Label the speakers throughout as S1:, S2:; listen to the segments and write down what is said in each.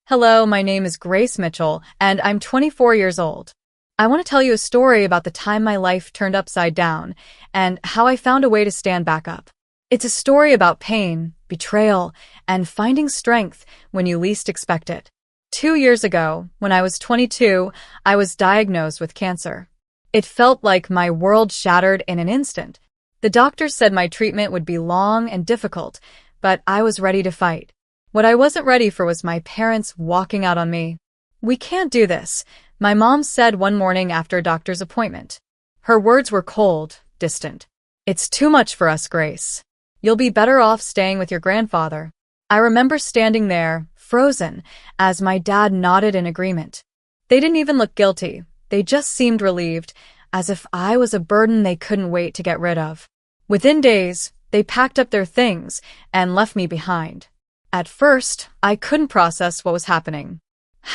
S1: Hello, my name is Grace Mitchell, and I'm 24 years old. I want to tell you a story about the time my life turned upside down and how I found a way to stand back up. It's a story about pain, betrayal, and finding strength when you least expect it. 2 years ago, when I was 22, I was diagnosed with cancer. It felt like my world shattered in an instant. The doctors said my treatment would be long and difficult, but I was ready to fight. What I wasn't ready for was my parents walking out on me. "We can't do this," my mom said one morning after a doctor's appointment. Her words were cold, distant. "It's too much for us, Grace. You'll be better off staying with your grandfather." I remember standing there, frozen, as my dad nodded in agreement. They didn't even look guilty. They just seemed relieved, as if I was a burden they couldn't wait to get rid of. Within days, they packed up their things and left me behind. At first, I couldn't process what was happening.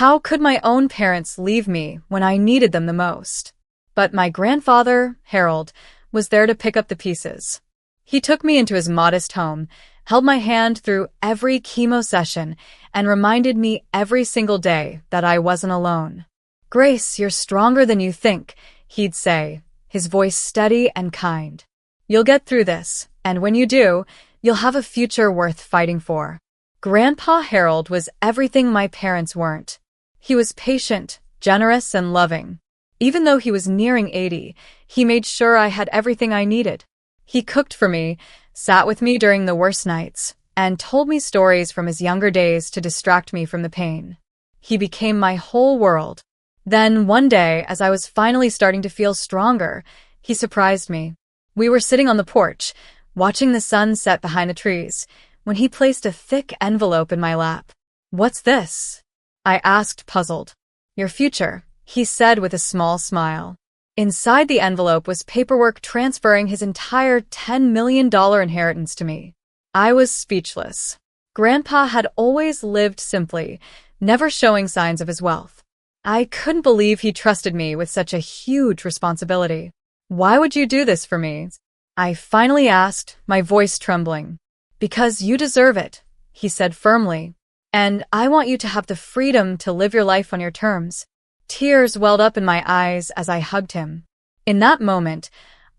S1: How could my own parents leave me when I needed them the most? But my grandfather, Harold, was there to pick up the pieces. He took me into his modest home, held my hand through every chemo session, and reminded me every single day that I wasn't alone. "Grace, you're stronger than you think," he'd say, his voice steady and kind. "You'll get through this, and when you do, you'll have a future worth fighting for." Grandpa Harold was everything my parents weren't. He was patient, generous, and loving. Even though he was nearing 80, he made sure I had everything I needed. He cooked for me, sat with me during the worst nights, and told me stories from his younger days to distract me from the pain. He became my whole world. Then, one day, as I was finally starting to feel stronger, he surprised me. We were sitting on the porch, watching the sun set behind the trees, when he placed a thick envelope in my lap. "What's this?" I asked, puzzled. "Your future," he said with a small smile. Inside the envelope was paperwork transferring his entire $10 million inheritance to me. I was speechless. Grandpa had always lived simply, never showing signs of his wealth. I couldn't believe he trusted me with such a huge responsibility. "Why would you do this for me?" I finally asked, my voice trembling. "Because you deserve it," he said firmly. "And I want you to have the freedom to live your life on your terms." Tears welled up in my eyes as I hugged him. In that moment,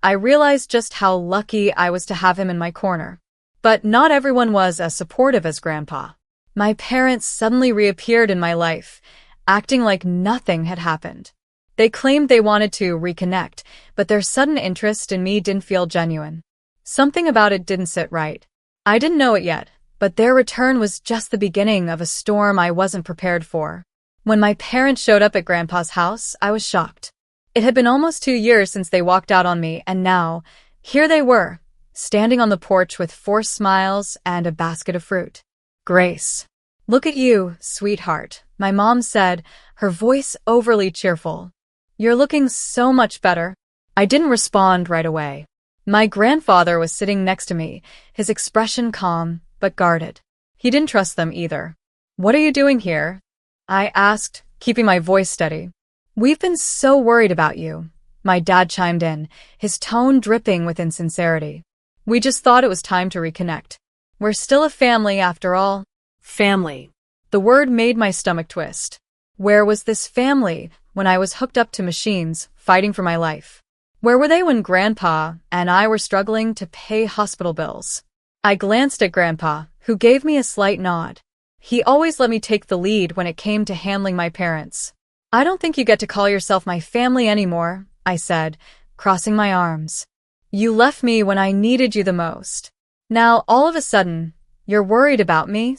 S1: I realized just how lucky I was to have him in my corner. But not everyone was as supportive as Grandpa. My parents suddenly reappeared in my life, acting like nothing had happened. They claimed they wanted to reconnect, but their sudden interest in me didn't feel genuine. Something about it didn't sit right. I didn't know it yet, but their return was just the beginning of a storm I wasn't prepared for. When my parents showed up at Grandpa's house, I was shocked. It had been almost 2 years since they walked out on me, and now, here they were, standing on the porch with forced smiles and a basket of fruit. "Grace, look at you, sweetheart," my mom said, her voice overly cheerful. "You're looking so much better." I didn't respond right away. My grandfather was sitting next to me, his expression calm but guarded. He didn't trust them either. "What are you doing here?" I asked, keeping my voice steady. "We've been so worried about you," my dad chimed in, his tone dripping with insincerity. "We just thought it was time to reconnect. We're still a family after all." Family. The word made my stomach twist. Where was this family when I was hooked up to machines, fighting for my life? Where were they when Grandpa and I were struggling to pay hospital bills? I glanced at Grandpa, who gave me a slight nod. He always let me take the lead when it came to handling my parents. "I don't think you get to call yourself my family anymore," I said, crossing my arms. "You left me when I needed you the most. Now, all of a sudden, you're worried about me?"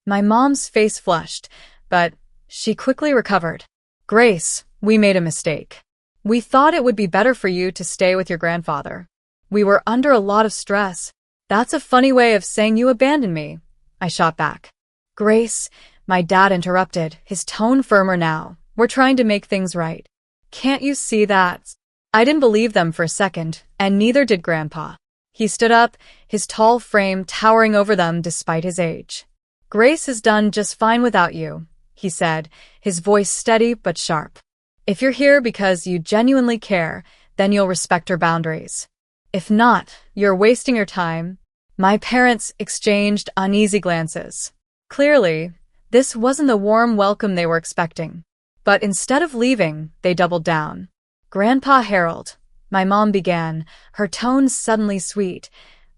S1: My mom's face flushed, but she quickly recovered. "Grace, we made a mistake. We thought it would be better for you to stay with your grandfather. We were under a lot of stress." "That's a funny way of saying you abandoned me," I shot back. "Grace," my dad interrupted, his tone firmer now. "We're trying to make things right. Can't you see that?" I didn't believe them for a second, and neither did Grandpa. He stood up, his tall frame towering over them despite his age. "Grace has done just fine without you," he said, his voice steady but sharp. "If you're here because you genuinely care, then you'll respect her boundaries. If not, you're wasting your time." My parents exchanged uneasy glances. Clearly, This wasn't the warm welcome they were expecting. But instead of leaving, they doubled down. "Grandpa Harold," my mom began, her tone suddenly sweet.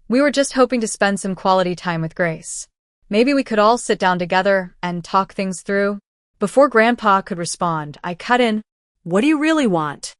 S1: "We were just hoping to spend some quality time with Grace. Maybe we could all sit down together and talk things through." Before Grandpa could respond, I cut in.
S2: "What do you really want?"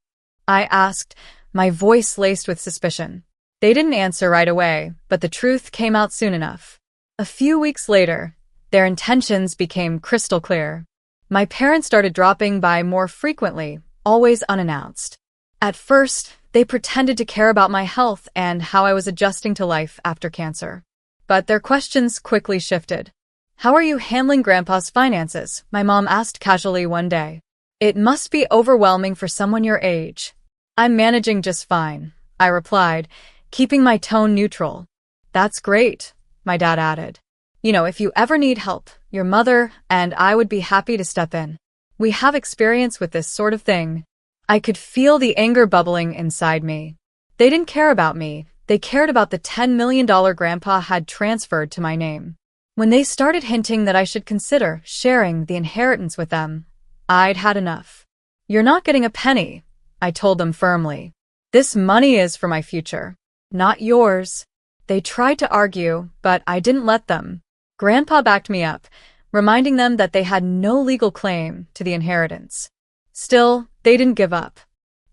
S1: I asked, my voice laced with suspicion. They didn't answer right away, but the truth came out soon enough. A few weeks later, their intentions became crystal clear. My parents started dropping by more frequently, always unannounced. At first, they pretended to care about my health and how I was adjusting to life after cancer. But their questions quickly shifted. "How are you handling Grandpa's finances?" my mom asked casually one day. "It must be overwhelming for someone your age." "I'm managing just fine," I replied, keeping my tone neutral. "That's great," my dad added. "You know, if you ever need help, your mother and I would be happy to step in. We have experience with this sort of thing." I could feel the anger bubbling inside me. They didn't care about me. They cared about the $10 million Grandpa had transferred to my name. When they started hinting that I should consider sharing the inheritance with them, I'd had enough. "You're not getting a penny," I told them firmly. "This money is for my future, not yours." They tried to argue, but I didn't let them. Grandpa backed me up, reminding them that they had no legal claim to the inheritance. Still, they didn't give up.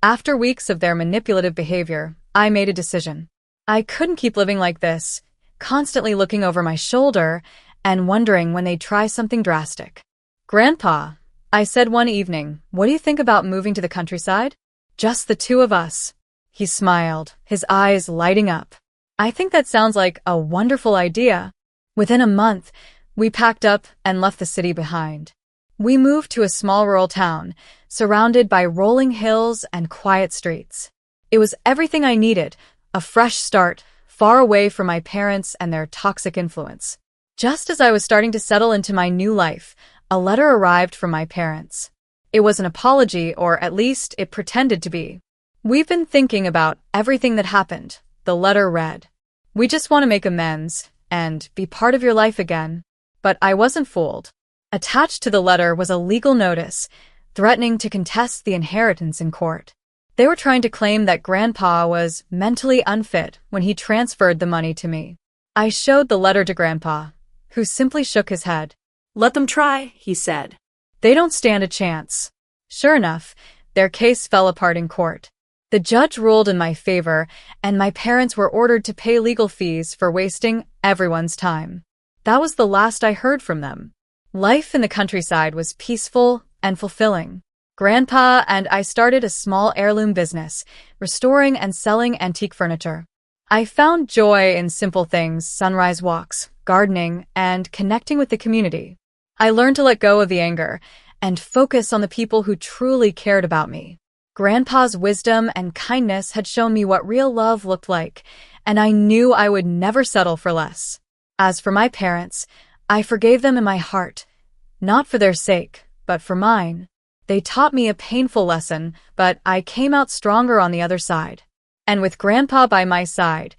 S1: After weeks of their manipulative behavior, I made a decision. I couldn't keep living like this, constantly looking over my shoulder and wondering when they'd try something drastic. "Grandpa," I said one evening, "what do you think about moving to the countryside? Just the two of us." He smiled, his eyes lighting up. "I think that sounds like a wonderful idea." Within a month, we packed up and left the city behind. We moved to a small rural town, surrounded by rolling hills and quiet streets. It was everything I needed, a fresh start, far away from my parents and their toxic influence. Just as I was starting to settle into my new life, a letter arrived from my parents. It was an apology, or at least it pretended to be. "We've been thinking about everything that happened," the letter read. "We just want to make amends and be part of your life again." But I wasn't fooled. Attached to the letter was a legal notice, threatening to contest the inheritance in court. They were trying to claim that Grandpa was mentally unfit when he transferred the money to me. I showed the letter to Grandpa, who simply shook his head.
S2: "Let them try," he said.
S1: "They don't stand a chance." Sure enough, their case fell apart in court. The judge ruled in my favor, and my parents were ordered to pay legal fees for wasting everyone's time. That was the last I heard from them. Life in the countryside was peaceful and fulfilling. Grandpa and I started a small heirloom business, restoring and selling antique furniture. I found joy in simple things: sunrise walks, gardening, and connecting with the community. I learned to let go of the anger and focus on the people who truly cared about me. Grandpa's wisdom and kindness had shown me what real love looked like, and I knew I would never settle for less. As for my parents, I forgave them in my heart, not for their sake, but for mine. They taught me a painful lesson, but I came out stronger on the other side. And with Grandpa by my side,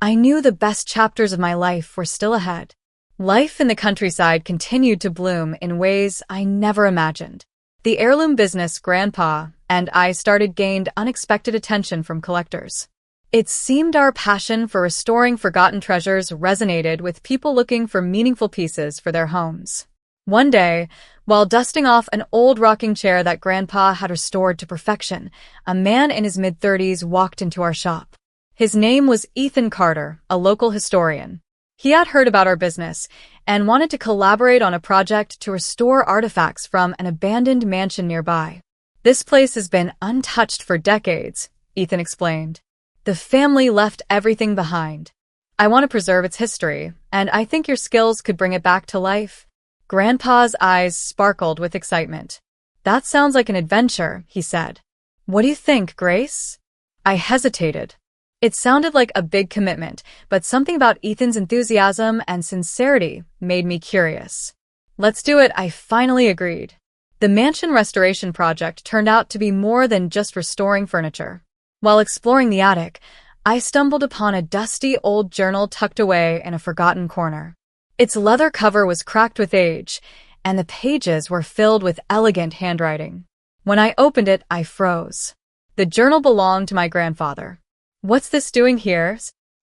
S1: I knew the best chapters of my life were still ahead. Life in the countryside continued to bloom in ways I never imagined. The heirloom business Grandpa and I started gained unexpected attention from collectors. It seemed our passion for restoring forgotten treasures resonated with people looking for meaningful pieces for their homes. One day, while dusting off an old rocking chair that Grandpa had restored to perfection, a man in his mid-30s walked into our shop. His name was Ethan Carter, a local historian. He had heard about our business and wanted to collaborate on a project to restore artifacts from an abandoned mansion nearby. "This place has been untouched for decades," Ethan explained. "The family left everything behind. I want to preserve its history, and I think your skills could bring it back to life." Grandpa's eyes sparkled with excitement. "That sounds like an adventure," he said. "What do you think, Grace?" I hesitated. It sounded like a big commitment, but something about Ethan's enthusiasm and sincerity made me curious. "Let's do it," I finally agreed. The mansion restoration project turned out to be more than just restoring furniture. While exploring the attic, I stumbled upon a dusty old journal tucked away in a forgotten corner. Its leather cover was cracked with age, and the pages were filled with elegant handwriting. When I opened it, I froze. The journal belonged to my grandfather. "What's this doing here?"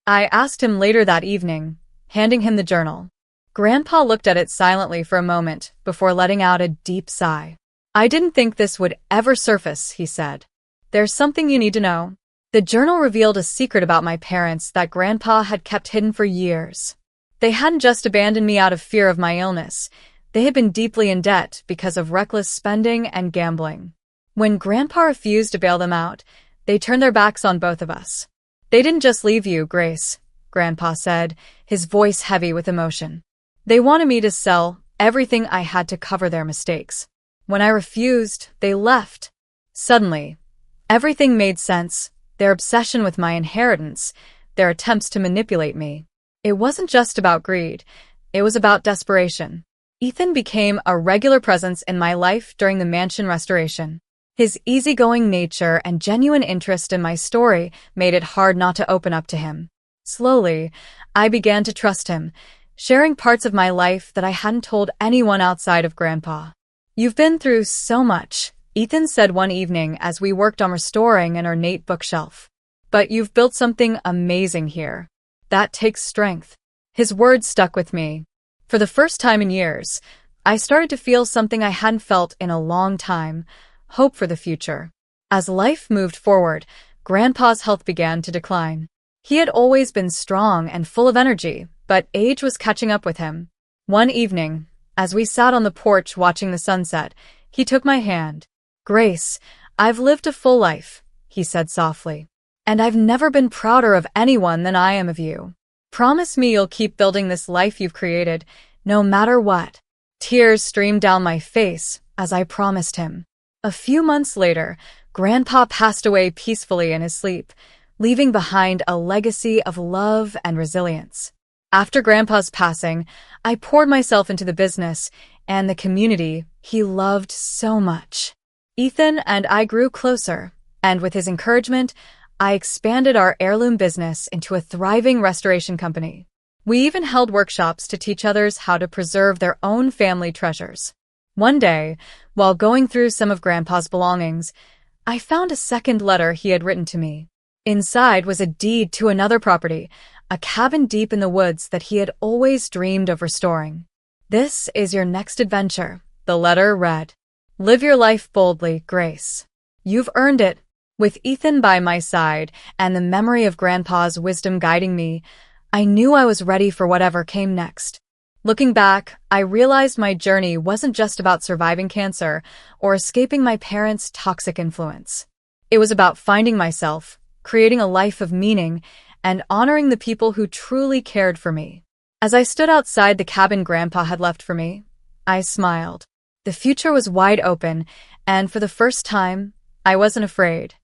S1: I asked him later that evening, handing him the journal. Grandpa looked at it silently for a moment before letting out a deep sigh. "I didn't think this would ever surface," he said. "There's something you need to know." The journal revealed a secret about my parents that Grandpa had kept hidden for years. They hadn't just abandoned me out of fear of my illness. They had been deeply in debt because of reckless spending and gambling. When Grandpa refused to bail them out, they turned their backs on both of us. "They didn't just leave you, Grace," Grandpa said, his voice heavy with emotion. "They wanted me to sell everything I had to cover their mistakes. When I refused, they left." Suddenly, everything made sense. Their obsession with my inheritance, their attempts to manipulate me. It wasn't just about greed. It was about desperation. Ethan became a regular presence in my life during the mansion restoration. His easygoing nature and genuine interest in my story made it hard not to open up to him. Slowly, I began to trust him, sharing parts of my life that I hadn't told anyone outside of Grandpa. "You've been through so much," Ethan said one evening as we worked on restoring an ornate bookshelf. "But you've built something amazing here. That takes strength." His words stuck with me. For the first time in years, I started to feel something I hadn't felt in a long time: hope for the future. As life moved forward, Grandpa's health began to decline. He had always been strong and full of energy, but age was catching up with him. One evening, as we sat on the porch watching the sunset, he took my hand. "Grace, I've lived a full life," he said softly. "And I've never been prouder of anyone than I am of you. Promise me you'll keep building this life you've created, no matter what." Tears streamed down my face as I promised him. A few months later, Grandpa passed away peacefully in his sleep, leaving behind a legacy of love and resilience. After Grandpa's passing, I poured myself into the business and the community he loved so much. Ethan and I grew closer, and with his encouragement, I expanded our heirloom business into a thriving restoration company. We even held workshops to teach others how to preserve their own family treasures. One day, while going through some of Grandpa's belongings, I found a second letter he had written to me. Inside was a deed to another property, a cabin deep in the woods that he had always dreamed of restoring. "This is your next adventure," the letter read. "Live your life boldly, Grace. You've earned it." With Ethan by my side and the memory of Grandpa's wisdom guiding me, I knew I was ready for whatever came next. Looking back, I realized my journey wasn't just about surviving cancer or escaping my parents' toxic influence. It was about finding myself, creating a life of meaning, and honoring the people who truly cared for me. As I stood outside the cabin Grandpa had left for me, I smiled. The future was wide open, and for the first time, I wasn't afraid.